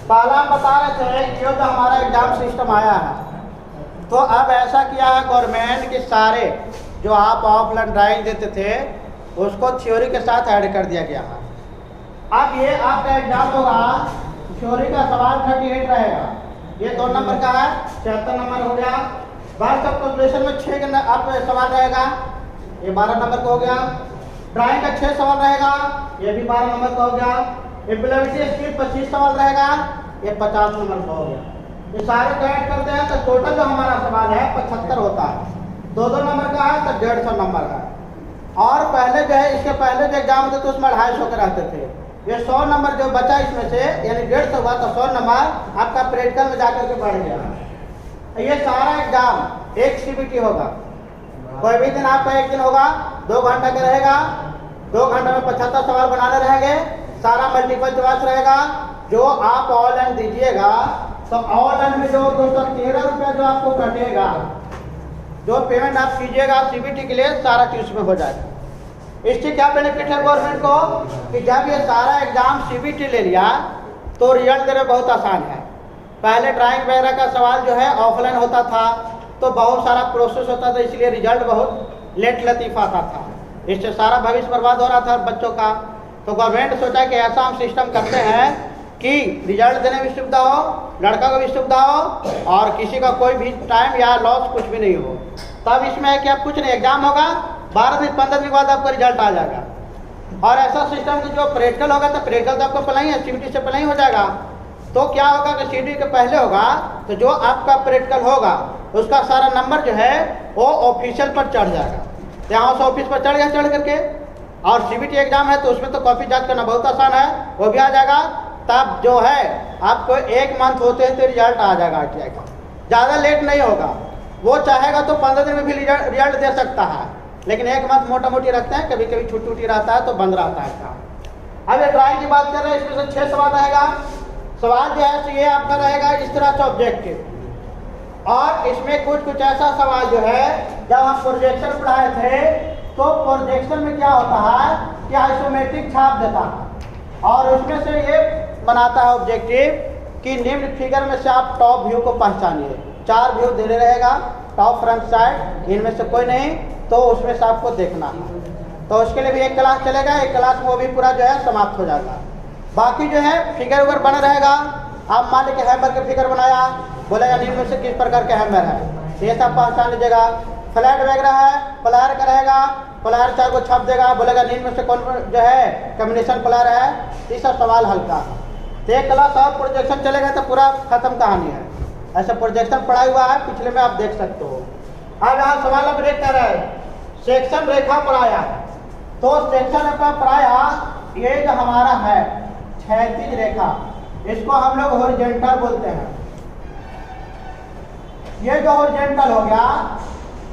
पहला हम बता रहे थे कि जो हमारा एग्जाम सिस्टम आया है, तो अब ऐसा किया है गवर्नमेंट के सारे जो आप ऑफलाइन ड्राइंग देते थे उसको थ्योरी के साथ ऐड कर दिया गया है। अब ये आपका एग्जाम होगा, थ्योरी का सवाल 38 रहेगा, ये 2 नंबर का है, 76 नंबर हो गया। वर्क ऑफ कैलकुलेशन में 6 आप सवाल रहेगा, ये 12 नंबर का हो गया। ड्राइंग का 6 सवाल रहेगा, ये भी 12 नंबर का हो गया। एबिलिटी स्किल 25 सवाल रहेगा, ये 50 नंबर का हो गया। ये सारे को ऐड करते हैं तो टोटल जो हमारा सवाल है 75 होता है। 2-2 नंबर का है तो 150 नंबर का है। और पहले जो है, इसके पहले जो एग्जाम होते थे उसमें 250 के रहते थे। ये 100 नंबर जो बचा इसमें से, यानी 150 हुआ तो 100 नंबर आपका प्रैक्टिकल में जाकर के बढ़ गया। ये सारा एग्जाम एक सीबीटी होगा, कोई भी दिन आपका एक दिन होगा, 2 घंटे का रहेगा। 2 घंटे में 75 सवाल बनाने रहेंगे, सारा मल्टीपल चॉइस रहेगा। जो आप ऑनलाइन दीजिएगा तो ऑनलाइन में जो 213 रुपया जो आपको कटेगा, जो पेमेंट आप कीजिएगा सीबीटी के लिए, सारा चीज में हो जाएगा। इससे क्या बेनिफिट है गवर्नमेंट को कि जब ये सारा एग्जाम सीबीटी ले लिया तो रिजल्ट देना बहुत आसान है। पहले ड्राइंग वगैरह का सवाल जो है ऑफलाइन होता था तो बहुत सारा प्रोसेस होता था, इसलिए रिजल्ट बहुत लेट लतीफ आता था। इससे सारा भविष्य बर्बाद हो रहा था बच्चों का। तो गवर्नमेंट सोचा कि ऐसा हम सिस्टम करते हैं कि रिजल्ट देने में सुविधा हो, लड़का को भी सुविधा हो और किसी का कोई भी टाइम या लॉस कुछ भी नहीं हो। तब इसमें है कि अब कुछ नहीं, एग्जाम होगा 12 दिन 15 दिन के बाद आपका रिजल्ट आ जाएगा। और ऐसा सिस्टम कि जो प्रैक्टिकल होगा तो प्रैक्टिकल तो आपको पहले ही है, सीबीटी से पहले ही हो जाएगा। तो क्या होगा कि सीबीटी के पहले होगा तो जो आपका प्रैक्टिकल होगा उसका सारा नंबर जो है वो ऑफिशियल पर चढ़ जाएगा। यहाँ से ऑफिस पर चढ़ गया, चढ़ करके, और सीबीटी एग्जाम है तो उसमें तो कॉपी जांच करना बहुत आसान है, वो भी आ जाएगा। तब जो है आपको 1 मंथ होते हैं तो रिजल्ट आ जाएगा आरटीआई का, ज़्यादा लेट नहीं होगा। वो चाहेगा तो 15 दिन में भी रिजल्ट दे सकता है, लेकिन 1 मंथ मोटा मोटी रखते हैं, कभी कभी छुट्टी उटी रहता है तो बंद रहता है काम। अब ये ड्राइंग की बात कर रहे हैं, इसमें से 6 सवाल रहेगा। सवाल जो है तो ये आपका रहेगा इस तरह से ऑब्जेक्टिव, और इसमें कुछ ऐसा सवाल जो है, जब हम प्रोजेक्शन पढ़ाए थे तो प्रोजेक्शन में क्या होता है कि आइसोमेट्रिक छाप देता है, और उसमें से ये बनाता है ऑब्जेक्टिव कि निम्न फिगर में से आप टॉप व्यू को पहचानिए। 4 व्यू दे रहेगा, टॉप फ्रंट साइड, इनमें से कोई नहीं, तो उसमें से आपको देखना है। तो उसके लिए भी 1 क्लास चलेगा, 1 क्लास में वो भी पूरा जो है समाप्त हो जाएगा। बाकी जो है फिगर वगर बना रहेगा। आप मान लीजिए हैमर के फिगर बनाया, बोलेगा निम्न में से किस प्रकार के हैमर है, ये सब पहचान लीजिएगा। फ्लैट वगैरह है, प्लायर का रहेगा, प्लायर 4 को छाप देगा, बोलेगा निम्न में से कौन जो है कम्बिनेशन प्लायर है। ये सब सवाल हल्का। तो 1 क्लास और प्रोजेक्शन चलेगा तो पूरा खत्म कहानी है। ऐसा प्रोजेक्शन पढ़ा हुआ है, पिछले में आप देख सकते हो। अब यहाँ सवाल अब ब्रेक कर रहा है, सेक्शन रेखा पढ़ाया, तो सेक्शन रेखा पढ़ाया, ये जो हमारा है क्षैतिज रेखा, इसको हम लोग हॉरिजॉन्टल बोलते हैं। ये जो हॉरिजॉन्टल हो गया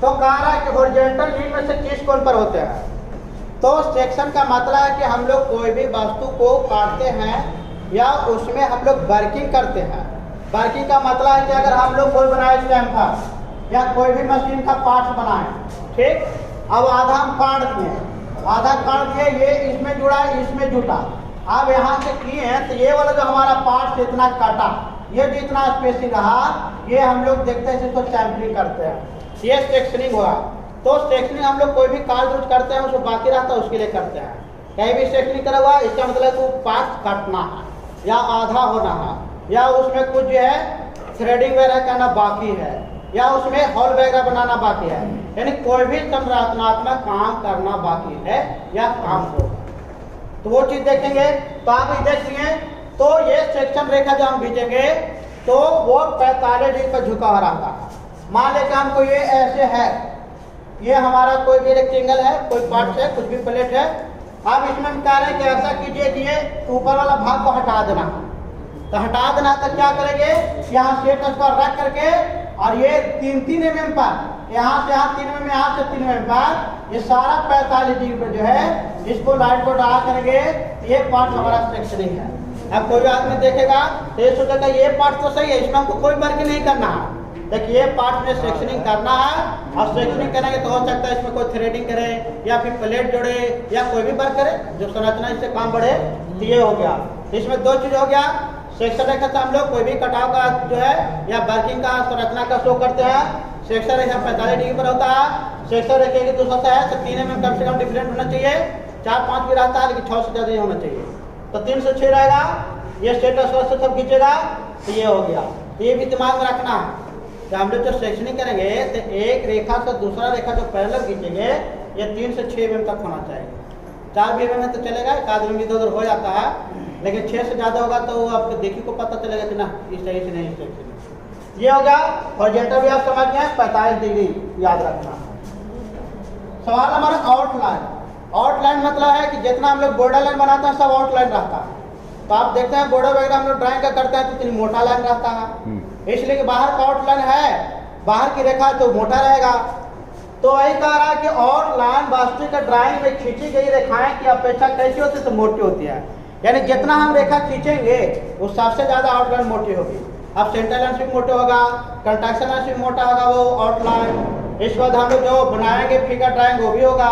तो कह रहा है कि हॉरिजॉन्टल नीड में से किस कोण पर होते हैं। तो सेक्शन का मतलब है कि हम लोग कोई भी वस्तु को काटते हैं या उसमें हम लोग वर्किंग करते हैं। वर्किंग का मतलब है कि अगर हम लोग कोई बनाए स्टैम्पर या कोई भी मशीन का पार्ट बनाए, ठीक, अब आधा हम काट दिए, आधा काट दिए, ये इसमें जुड़ा, इसमें जुटा। अब यहाँ से किए हैं तो ये वाला जो हमारा पार्ट इतना काटा, ये भी इतना स्पेसिंग रहा, ये हम लोग देखते हैं, इसको सैंपलिंग करते हैं, ये सेक्शनिंग हुआ। तो सेक्शनिंग हम लोग कोई भी कार्य यूज करते हैं, उसको बाकी रहता है उसके लिए करते हैं। कहीं भी सेक्शनिंग करा हुआ, इसका मतलब वो पार्ट काटना है या आधा होना है, या उसमें कुछ जो है थ्रेडिंग वगैरह करना बाकी है, या उसमें हॉल वगैरह बनाना बाकी है, यानी कोई भी संरचनात्मक काम करना बाकी है या काम होगा, तो वो चीज देखेंगे। तो आप देखेंगे तो ये सेक्शन रेखा जो हम खींचेंगे तो वो 45 डिग्री पर झुका हुआ रहता है। मान लेते हमको ये ऐसे है, ये हमारा कोई भी रेक्टेंगल है, कोई पार्ट है, कुछ भी प्लेट है। अब इसमें हम कह रहे हैं कि ऐसा कीजिए कि ये ऊपर वाला भाग को हटा देना। तो हटा देना तो क्या करेंगे, यहाँ सेट स्क्वायर रख करके, और ये 3-3 mm पर, यहाँ से यहाँ 3 mm, यहाँ से 3 mm पर, ये सारा 45 डिग्री पर जो है इसको लाइट को डाल करेंगे। ये पार्ट हमारा सेक्शनिंग है। अब कोई आदमी देखेगा तो ये सोचेगा ये पार्ट तो सही है, इसमें हमको कोई वर्क नहीं करना है। देखिए ये पार्ट में सेक्शनिंग करना है, और सेक्शनिंग करेंगे तो हो सकता है इसमें कोई थ्रेडिंग करे या फिर प्लेट जोड़े या कोई भी वर्क करे जो संरचना इससे काम बढ़े। तो ये हो गया, इसमें 2 चीज हो गया, सेक्शन रेखा से हम लोग कोई भी कटाव का जो है या वर्किंग का संरचना का शो करते हैं। सेक्शन रेखा 45 डिग्री पर होता है। सेक्शन रेखा की दूसरा से है तो 3 mm कम से कम डिफरेंट होना चाहिए। 4-5 भी रहता है लेकिन 6 से ज़्यादा ही होना चाहिए। तो 3 से 6 रहेगा। ये स्टेटस से सब खींचेगा तो ये हो गया। ये भी दिमाग में रखना है कि हम लोग जो सेक्शनिंग करेंगे तो एक रेखा से दूसरा रेखा जो पैरेलल खींचेंगे ये 3 से 6 mm तक होना चाहिए। 4 भी mm में तो चलेगा, एक आदमी भी इधर हो जाता है, लेकिन 6 से ज़्यादा होगा तो आपको देखी को पता चलेगा कि ना इस सही से नहीं, इस सही से नहीं। ये हो गया। हॉरिजॉन्टल भी आप समझ गए 45 डिग्री, याद रखना। सवाल हमारा आउटलाइन। आउटलाइन मतलब है कि जितना हम लोग बॉर्डर लाइन बनाते हैं सब आउटलाइन रहता है। तो आप देखते हैं बॉर्डर वगैरह हम लोग ड्राइंग का करते हैं तो इतनी मोटा लाइन रहता है, इसलिए कि बाहर का आउटलाइन है, बाहर की रेखा तो मोटा रहेगा। तो वही कह रहा है कि आउटलाइन वास्तविक ड्राइंग में खींची गई रेखाएं की अपेक्षा कैसी होती है तो मोटी होती है। यानी जितना हम रेखा खींचेंगे उस सबसे ज़्यादा आउटलाइन मोटी होगी। अब सेंटर लाइन से भी मोटा होगा, कंट्रैक्शन लाइन से भी मोटा होगा वो आउटलाइन। इसके बाद हम लोग जो बनाएंगे फिगर ड्राइंग वो भी होगा।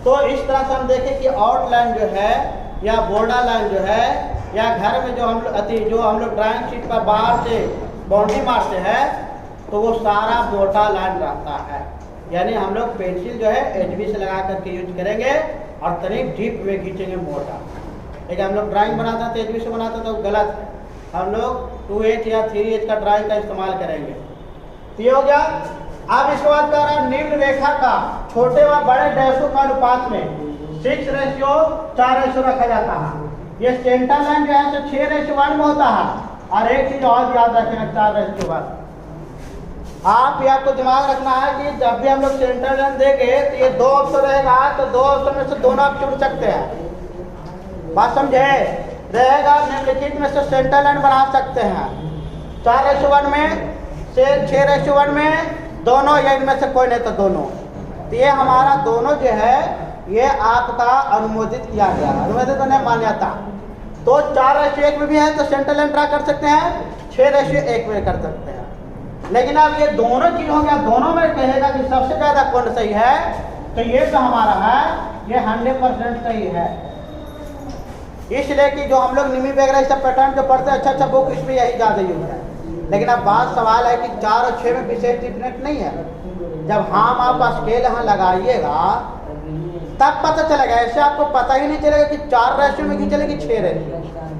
तो इस तरह से हम देखें कि आउटलाइन जो है या बॉर्डर लाइन जो है या घर में जो हम लोग ड्राइंग शीट पर बाहर से बाउंड्री मारते हैं तो वो सारा मोटा लाइन रहता है। यानी हम लोग पेंसिल जो है HB से लगा करके यूज करेंगे और तनिक डीप में खींचेंगे मोटा। लेकिन हम लोग ड्राइंग बनाते हैं तो HB से बनाते हैं तो गलत है। हम लोग 2H या 3H का ड्राइंग का इस्तेमाल करेंगे। तो ये हो गया। अब इसके बाद कह रहा है निम्न रेखा का छोटे व बड़े डैशों का अनुपात में 6:4 रखा जाता है। ये सेंटर लाइन जो है तो 6:1 में होता है। और एक चीज और याद रखें 4:1। आप ये आपको दिमाग रखना है कि जब भी हम लोग सेंटर लाइन देंगे तो ये 2 ऑप्शन रहेगा तो 2 ऑप्शन में से दोनों आप चुन सकते हैं। बात समझे? रहेगा निम्नलिखित में से सेंटर लाइन बना सकते हैं 4:1 में से 6:1 में, दोनों या इनमें से कोई नहीं तो दोनों। तो ये हमारा दोनों जो है ये आपका अनुमोदित किया गया, अनुमोदित होने मान्यता। तो 4:1 में भी है तो सेंटर लाइन ड्रा कर सकते हैं, 6:1 में कर सकते हैं। लेकिन अब ये दोनों चीज हो गया, दोनों में कहेगा कि सबसे ज्यादा कौन सही है तो ये जो हमारा है ये 100% सही है। इसलिए कि जो हम लोग निमी वगैरह सब पैटर्न जो पढ़ते हैं अच्छा बुक इसमें यही ज़्यादा यूज है। लेकिन अब बात सवाल है कि 4 और 6 में विशेष डिफरेंट नहीं है। जब हम आप स्केल यहाँ लगाइएगा तब पता चलेगा, ऐसे आपको पता ही नहीं चलेगा कि 4 में खींचा कि 6।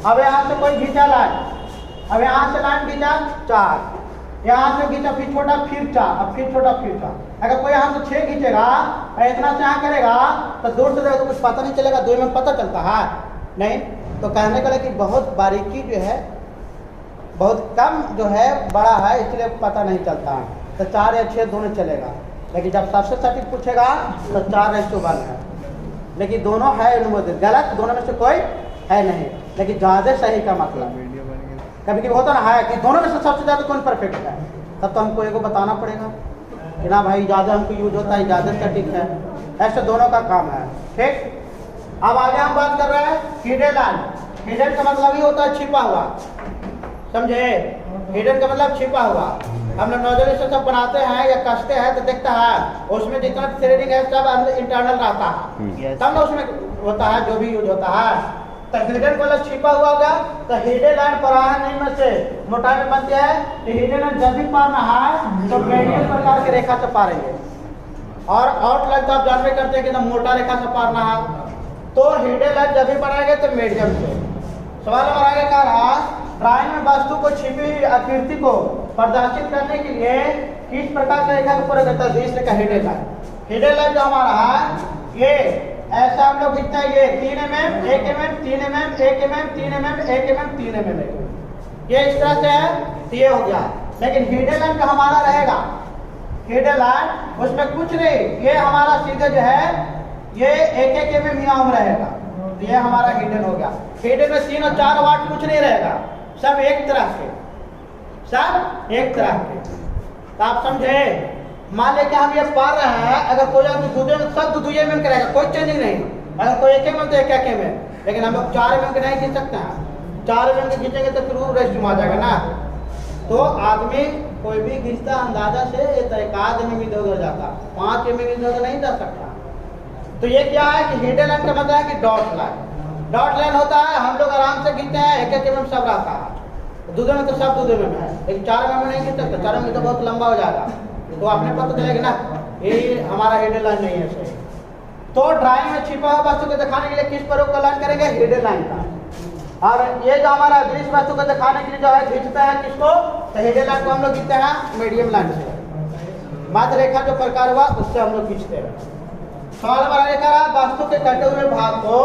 अब यहाँ से कोई खींचा लाइन, अब यहाँ से लाइन खींचा 4, यहाँ से खींचा फिर छोटा फिर 4, अब फिर छोटा फिर 4। अगर कोई यहाँ से 6 खींचेगा और इतना से यहाँ करेगा तो दूर से तो कुछ पता नहीं चलेगा, 2 में पता चलता है नहीं। तो कहने का कि बहुत बारीकी जो है बहुत कम जो है बड़ा है, इसलिए पता नहीं चलता है। तो 4 या 6 दोनों चलेगा। लेकिन जब सबसे सटीक पूछेगा तो 4:1 है। लेकिन दोनों है अनुमोदित, गलत दोनों में से कोई है नहीं। लेकिन ज़्यादा सही का मतलब कभी कभी होता ना है कि दोनों में से सबसे ज़्यादा कौन परफेक्ट है, तब तो हमको एगो बताना पड़ेगा कि ना भाई ज़्यादा हमको यूज होता है, ज़्यादा सटीक है। ऐसे दोनों का काम है। ठीक, अब आगे हम बात कर रहे हैं हिडन लाइन। हिडन का मतलब ही होता है छिपा हुआ, समझे? हिडन का मतलब छिपा हुआ। हम लोग नोजल से सब बनाते हैं या कसते हैं तो देखता है उसमें जितना थ्रेडिंग है सब इंटरनल रहता है, तब ना उसमें होता है जो भी यूज होता है। तो हिडन का मतलब छिपा हुआ होगा। तो हिडन लाइन पराहा नहीं में से मोटाई में बनती है। तो हिडन लाइन जब भी पारना है तो मीडियम प्रकार की रेखा से पारेंगे, और आउटलाइन तो आप जानते करते हैं कि एकदम मोटा रेखा से पारना है। तो हिडन लाइन जब भी बनाएंगे तो मीडियम से। सवाल हमारा आगे कह रहा ड्राइंग में वस्तु को छिपी हुई आकृति को प्रदर्शित करने के लिए किस प्रकार की रेखा का प्रयोग करता है? इस रेखा हिडन लाइन। हिडन लाइन जो हमारा है ये ऐसा हम लोग खींचते हैं, ये 3 mm 1 mm 3 mm 1 mm 3 mm 1 mm 3 mm ये इस तरह से है। तो ये हो गया। लेकिन हिडन लाइन का हमारा रहेगा हिडन लाइन उसमें कुछ नहीं, ये हमारा सीधे जो है ये 1 mm में रहेगा। तो ये हमारा हिडन हो गया। हिडन में 3 और 4 वाट कुछ नहीं रहेगा, सब एक तरह के, सब एक तरह के। तो आप समझे? मान लेके हम ये पार रहे हैं, अगर कोई दूसरे सब 2 mm करेगा, कोई चेंजिंग नहीं। अगर कोई 1 mm तो 1 mm, लेकिन हम लोग 4 mm के नहीं खींच सकते हैं। 4 mm के खींचेंगे तो फिर रेस्ट में आ जाएगा ना। तो आदमी कोई भी खींचता अंदाजा से ये 1 mm इधर उधर जाता, 5 mm इधर उधर नहीं जा सकता। तो ये क्या है कि हिडन लाइन का मतलब है कि डॉट लाइन। डॉट लाइन होता है हम लोग आराम से खींचते हैं, 1 mm सब रहता है। दूधे में तो सब दूधे में है, लेकिन 4 में नहीं खींच सकते, 4 में तो बहुत लंबा हो जाएगा, तो आपने पता चलेगा ना ये हमारा हेडर लाइन नहीं है सही। तो ड्राइंग में छिपा हुआ वस्तु को दिखाने के लिए किस प्रयोग का लाइन करेंगे? हेडर लाइन का। और ये जो हमारा दृश्य वस्तु को दिखाने के लिए जो है खींचते हैं किसको? तो हेडर लाइन को हम लोग खींचते हैं मीडियम लाइन से, मध्य रेखा जो प्रकार हुआ उससे हम लोग खींचते हैं। सवाल हमारा रेखा वस्तु के कटे हुए भाग को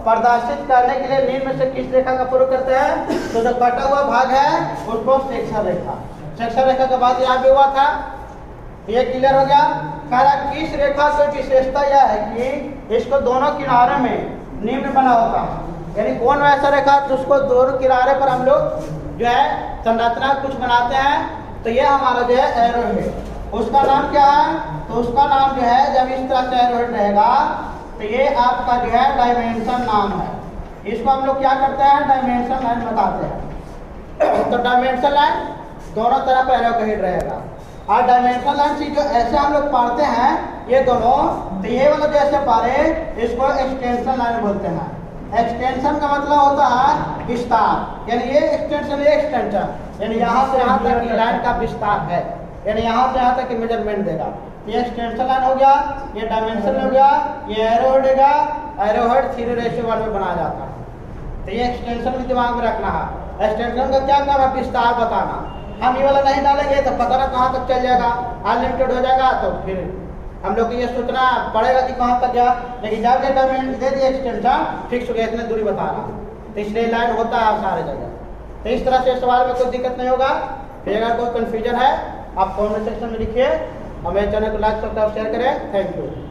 प्रदर्शित करने के लिए निम्न में से किस रेखा का प्रयोग करते हैं? तो जो कटा हुआ भाग है उसको सेक्शन रेखा। सेक्शन रेखा के बाद यहाँ भी हुआ था, ये क्लियर हो गया। कह किस रेखा की विशेषता यह है कि इसको दोनों किनारे में निम्न बना होता है, यानी कौन वैसा रेखा जिसको दोनों किनारे पर हम लोग जो है संरचना कुछ बनाते हैं, तो ये हमारा जो है एरोहेड, उसका नाम क्या है? तो उसका नाम जो है जब इस तरह से एरोहेड रहेगा तो ये आपका जो है डायमेंशन नाम है। इसको हम लोग क्या करते हैं? डायमेंशन लाइन बताते हैं। तो डायमेंशन लाइन दोनों तरफ एरोहेड रहेगा, और डायमेंशन लाइन से जो ऐसे हम लोग पढ़ते हैं ये दोनों, तो ये वाला जो ऐसे पढ़े इसको एक्सटेंशन लाइन बोलते हैं। एक्सटेंशन का मतलब होता है विस्तार, यानी ये एक्सटेंशन यानी यहाँ से यहाँ तक की लाइन का विस्तार है, यानी यहाँ से यहाँ तक की मेजरमेंट देगा। ये एक्सटेंशन लाइन हो गया, ये डायमेंशन हो गया, ये एरोहेड होगा। एरोहेड 3:1 में बनाया जाता है। तो ये एक्सटेंशन भी दिमाग में रखना है। एक्सटेंशन का क्या काम है? विस्तार बताना। हम ये वाला नहीं डालेंगे तो पता ना कहाँ तक चल जाएगा, अनलिमिटेड हो जाएगा, तो फिर हम लोग को ये सोचना पड़ेगा कि कहाँ तक गया। लेकिन जब ये डायमेंशन दे दिए एक्सटेंशन फिक्स हो गया, इतने दूरी बताना, तो इसलिए लाइन होता है सारे जगह। तो इस तरह से सवाल में कोई दिक्कत नहीं होगा। फिर अगर कोई कन्फ्यूजन है आप कमेंट सेक्शन में लिखिए, हमें चैनल को लाइक सब्सक्राइब शेयर करें। Thank you.